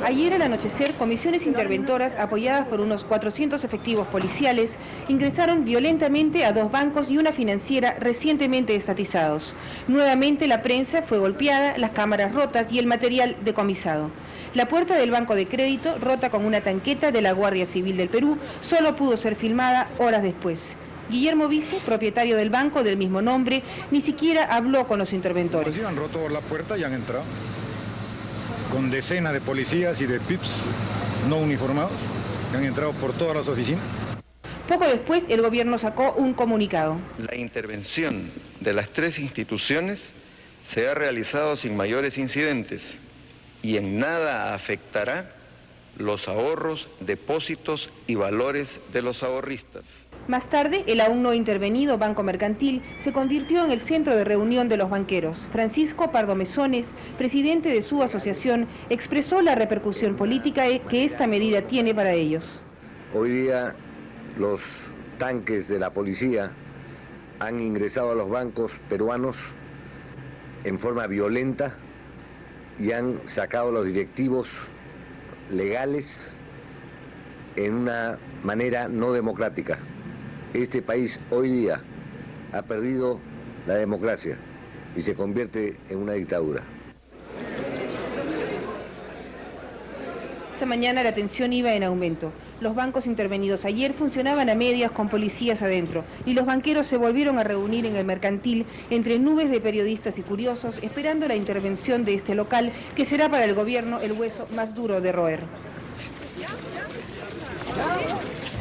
Ayer al anochecer, comisiones interventoras apoyadas por unos 400 efectivos policiales ingresaron violentamente a 2 bancos y una financiera recientemente estatizados. Nuevamente la prensa fue golpeada, las cámaras rotas y el material decomisado. La puerta del banco de crédito, rota con una tanqueta de la Guardia Civil del Perú, solo pudo ser filmada horas después. Guillermo Vice, propietario del banco del mismo nombre, ni siquiera habló con los interventores. Han roto la puerta y han entrado con decenas de policías y de PIPs no uniformados que han entrado por todas las oficinas. Poco después, el gobierno sacó un comunicado. La intervención de las 3 instituciones se ha realizado sin mayores incidentes y en nada afectará los ahorros, depósitos y valores de los ahorristas. Más tarde, el aún no intervenido Banco Mercantil se convirtió en el centro de reunión de los banqueros. Francisco Pardo Mesones, presidente de su asociación, expresó la repercusión política que esta medida tiene para ellos. Hoy día los tanques de la policía han ingresado a los bancos peruanos en forma violenta y han sacado a los directivos legales en una manera no democrática. Este país hoy día ha perdido la democracia y se convierte en una dictadura. Esta mañana la tensión iba en aumento. Los bancos intervenidos ayer funcionaban a medias con policías adentro y los banqueros se volvieron a reunir en el Mercantil entre nubes de periodistas y curiosos esperando la intervención de este local que será para el gobierno el hueso más duro de roer.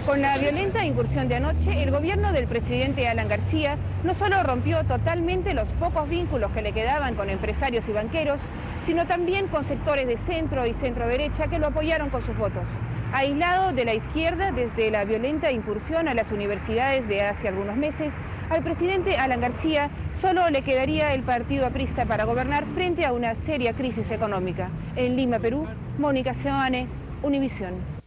Con la violenta incursión de anoche, el gobierno del presidente Alan García no solo rompió totalmente los pocos vínculos que le quedaban con empresarios y banqueros, sino también con sectores de centro y centro-derecha que lo apoyaron con sus votos. Aislado de la izquierda desde la violenta incursión a las universidades de hace algunos meses, al presidente Alan García solo le quedaría el partido aprista para gobernar frente a una seria crisis económica. En Lima, Perú, Mónica Seoane, Univisión.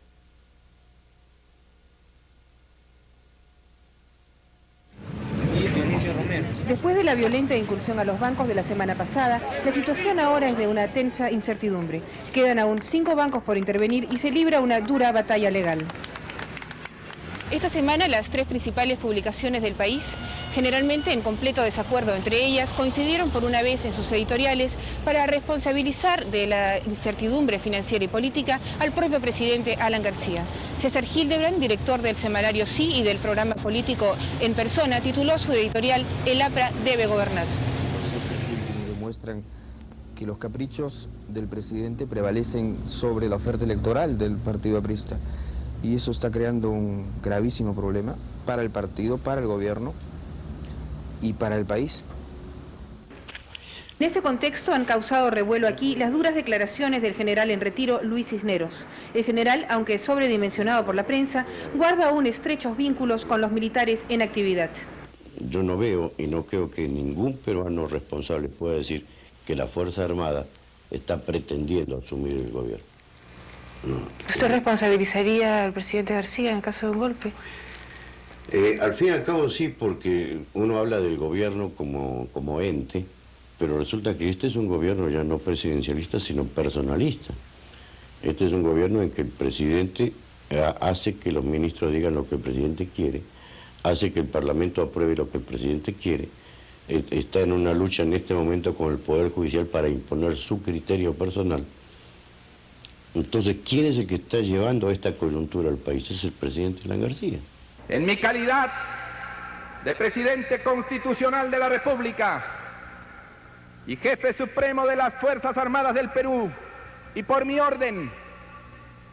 Después de la violenta incursión a los bancos de la semana pasada, la situación ahora es de una tensa incertidumbre. Quedan aún 5 bancos por intervenir y se libra una dura batalla legal. Esta semana las 3 principales publicaciones del país, generalmente en completo desacuerdo entre ellas, coincidieron por una vez en sus editoriales para responsabilizar de la incertidumbre financiera y política al propio presidente Alan García. César Hildebrand, director del semanario Sí y del programa político En Persona, tituló su editorial El APRA debe gobernar. Los hechos demuestran que los caprichos del presidente prevalecen sobre la oferta electoral del partido aprista. Y eso está creando un gravísimo problema para el partido, para el gobierno y para el país. En este contexto han causado revuelo aquí las duras declaraciones del general en retiro Luis Cisneros. El general, aunque sobredimensionado por la prensa, guarda aún estrechos vínculos con los militares en actividad. Yo no veo y no creo que ningún peruano responsable pueda decir que la Fuerza Armada está pretendiendo asumir el gobierno. No. ¿Usted responsabilizaría al presidente García en caso de un golpe? Al fin y al cabo sí, porque uno habla del gobierno como ente, pero resulta que este es un gobierno ya no presidencialista, sino personalista. Este es un gobierno en que el presidente hace que los ministros digan lo que el presidente quiere, hace que el Parlamento apruebe lo que el presidente quiere, está en una lucha en este momento con el Poder Judicial para imponer su criterio personal. Entonces, ¿quién es el que está llevando esta coyuntura al país? Es el presidente Alan García. En mi calidad de presidente constitucional de la República y jefe supremo de las Fuerzas Armadas del Perú, y por mi orden,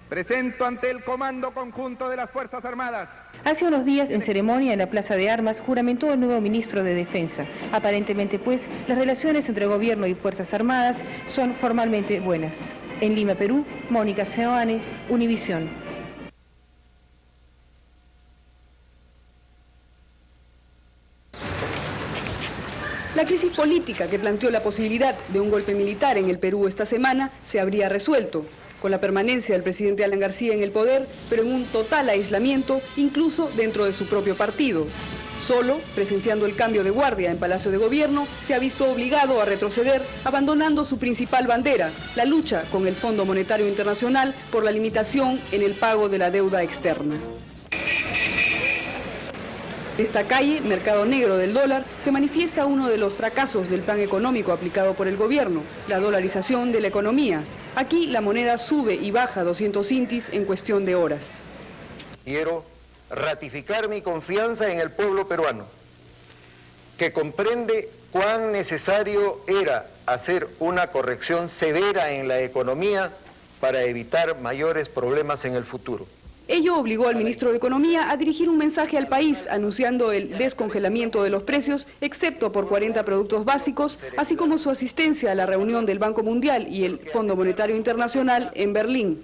presento ante el Comando Conjunto de las Fuerzas Armadas. Hace unos días, en ceremonia en la Plaza de Armas, juramentó el nuevo ministro de Defensa. Aparentemente, pues, las relaciones entre gobierno y Fuerzas Armadas son formalmente buenas. En Lima, Perú, Mónica Seoane, Univisión. La crisis política que planteó la posibilidad de un golpe militar en el Perú esta semana se habría resuelto, con la permanencia del presidente Alan García en el poder, pero en un total aislamiento, incluso dentro de su propio partido. Solo, presenciando el cambio de guardia en Palacio de Gobierno, se ha visto obligado a retroceder, abandonando su principal bandera, la lucha con el Fondo Monetario Internacional por la limitación en el pago de la deuda externa. En esta calle, Mercado Negro del Dólar, se manifiesta uno de los fracasos del plan económico aplicado por el gobierno, la dolarización de la economía. Aquí la moneda sube y baja 200 intis en cuestión de horas. Quiero ratificar mi confianza en el pueblo peruano, que comprende cuán necesario era hacer una corrección severa en la economía para evitar mayores problemas en el futuro. Ello obligó al ministro de Economía a dirigir un mensaje al país anunciando el descongelamiento de los precios, excepto por 40 productos básicos, así como su asistencia a la reunión del Banco Mundial y el Fondo Monetario Internacional en Berlín.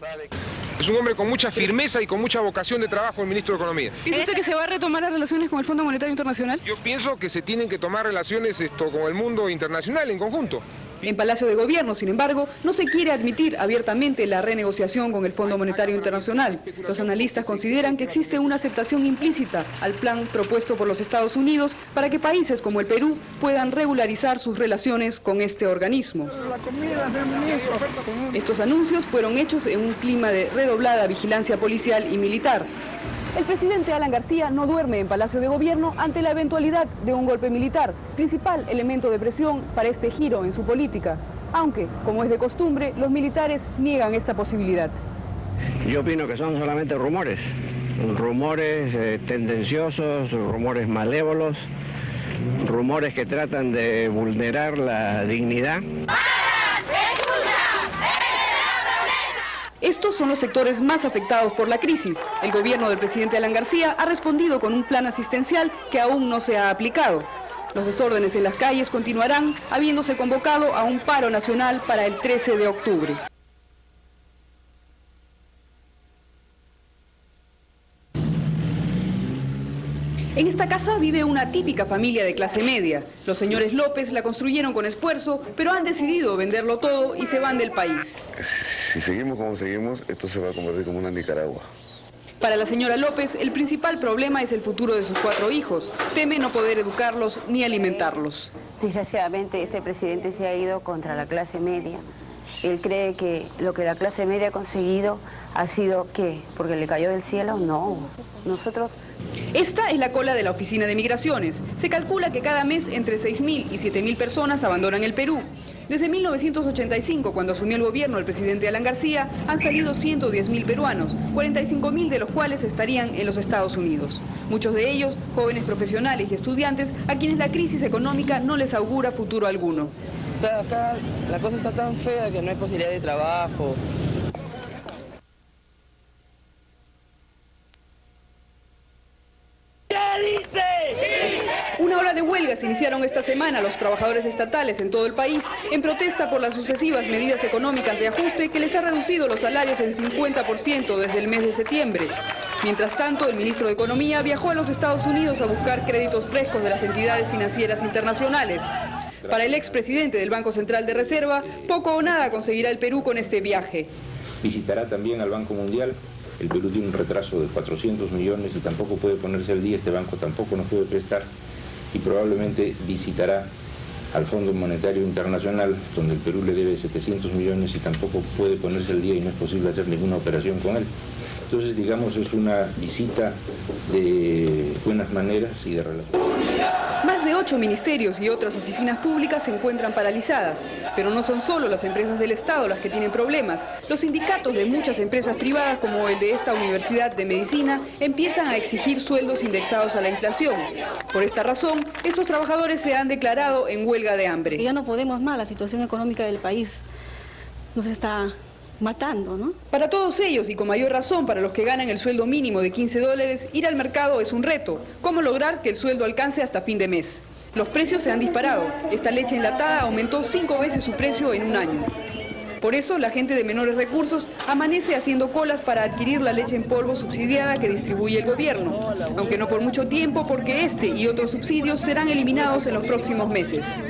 Es un hombre con mucha firmeza y con mucha vocación de trabajo, el ministro de Economía. ¿Piensa usted que se va a retomar las relaciones con el Fondo Monetario Internacional? Yo pienso que se tienen que tomar relaciones con el mundo internacional en conjunto. En Palacio de Gobierno, sin embargo, no se quiere admitir abiertamente la renegociación con el Fondo Monetario Internacional. Los analistas consideran que existe una aceptación implícita al plan propuesto por los Estados Unidos para que países como el Perú puedan regularizar sus relaciones con este organismo. Estos anuncios fueron hechos en un clima de redoblada vigilancia policial y militar. El presidente Alan García no duerme en Palacio de Gobierno ante la eventualidad de un golpe militar, principal elemento de presión para este giro en su política. Aunque, como es de costumbre, los militares niegan esta posibilidad. Yo opino que son solamente rumores tendenciosos, rumores malévolos, rumores que tratan de vulnerar la dignidad. Estos son los sectores más afectados por la crisis. El gobierno del presidente Alan García ha respondido con un plan asistencial que aún no se ha aplicado. Los desórdenes en las calles continuarán, habiéndose convocado a un paro nacional para el 13 de octubre. En esta casa vive una típica familia de clase media. Los señores López la construyeron con esfuerzo, pero han decidido venderlo todo y se van del país. Si seguimos como seguimos, esto se va a convertir como una Nicaragua. Para la señora López, el principal problema es el futuro de sus 4 hijos. Teme no poder educarlos ni alimentarlos. Desgraciadamente, este presidente se ha ido contra la clase media. Él cree que lo que la clase media ha conseguido ha sido, ¿qué? ¿Porque le cayó del cielo? No. Nosotros... Esta es la cola de la Oficina de Migraciones. Se calcula que cada mes entre 6.000 y 7.000 personas abandonan el Perú. Desde 1985, cuando asumió el gobierno el presidente Alan García, han salido 110.000 peruanos, 45.000 de los cuales estarían en los Estados Unidos. Muchos de ellos, jóvenes profesionales y estudiantes, a quienes la crisis económica no les augura futuro alguno. Acá la cosa está tan fea que no hay posibilidad de trabajo. Una ola de huelgas iniciaron esta semana los trabajadores estatales en todo el país en protesta por las sucesivas medidas económicas de ajuste que les ha reducido los salarios en 50% desde el mes de septiembre. Mientras tanto, el ministro de Economía viajó a los Estados Unidos a buscar créditos frescos de las entidades financieras internacionales. Para el expresidente del Banco Central de Reserva, poco o nada conseguirá el Perú con este viaje. Visitará también al Banco Mundial. El Perú tiene un retraso de 400 millones y tampoco puede ponerse al día, este banco tampoco nos puede prestar, y probablemente visitará al Fondo Monetario Internacional, donde el Perú le debe 700 millones y tampoco puede ponerse al día y no es posible hacer ninguna operación con él. Entonces, digamos, es una visita de buenas maneras y de relación. Más de 8 ministerios y otras oficinas públicas se encuentran paralizadas. Pero no son solo las empresas del Estado las que tienen problemas. Los sindicatos de muchas empresas privadas, como el de esta Universidad de Medicina, empiezan a exigir sueldos indexados a la inflación. Por esta razón, estos trabajadores se han declarado en huelga de hambre. Ya no podemos más, la situación económica del país nos está matando, ¿no? Para todos ellos, y con mayor razón para los que ganan el sueldo mínimo de $15, ir al mercado es un reto. ¿Cómo lograr que el sueldo alcance hasta fin de mes? Los precios se han disparado. Esta leche enlatada aumentó 5 veces su precio en un año. Por eso, la gente de menores recursos amanece haciendo colas para adquirir la leche en polvo subsidiada que distribuye el gobierno, aunque no por mucho tiempo, porque este y otros subsidios serán eliminados en los próximos meses.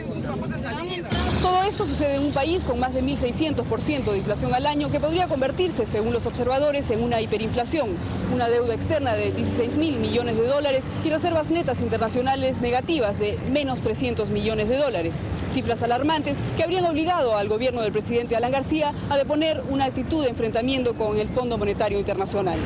Todo esto sucede en un país con más de 1.600% de inflación al año, que podría convertirse, según los observadores, en una hiperinflación, una deuda externa de 16.000 millones de dólares y reservas netas internacionales negativas de menos 300 millones de dólares. Cifras alarmantes que habrían obligado al gobierno del presidente Alan García a deponer una actitud de enfrentamiento con el Fondo Monetario Internacional.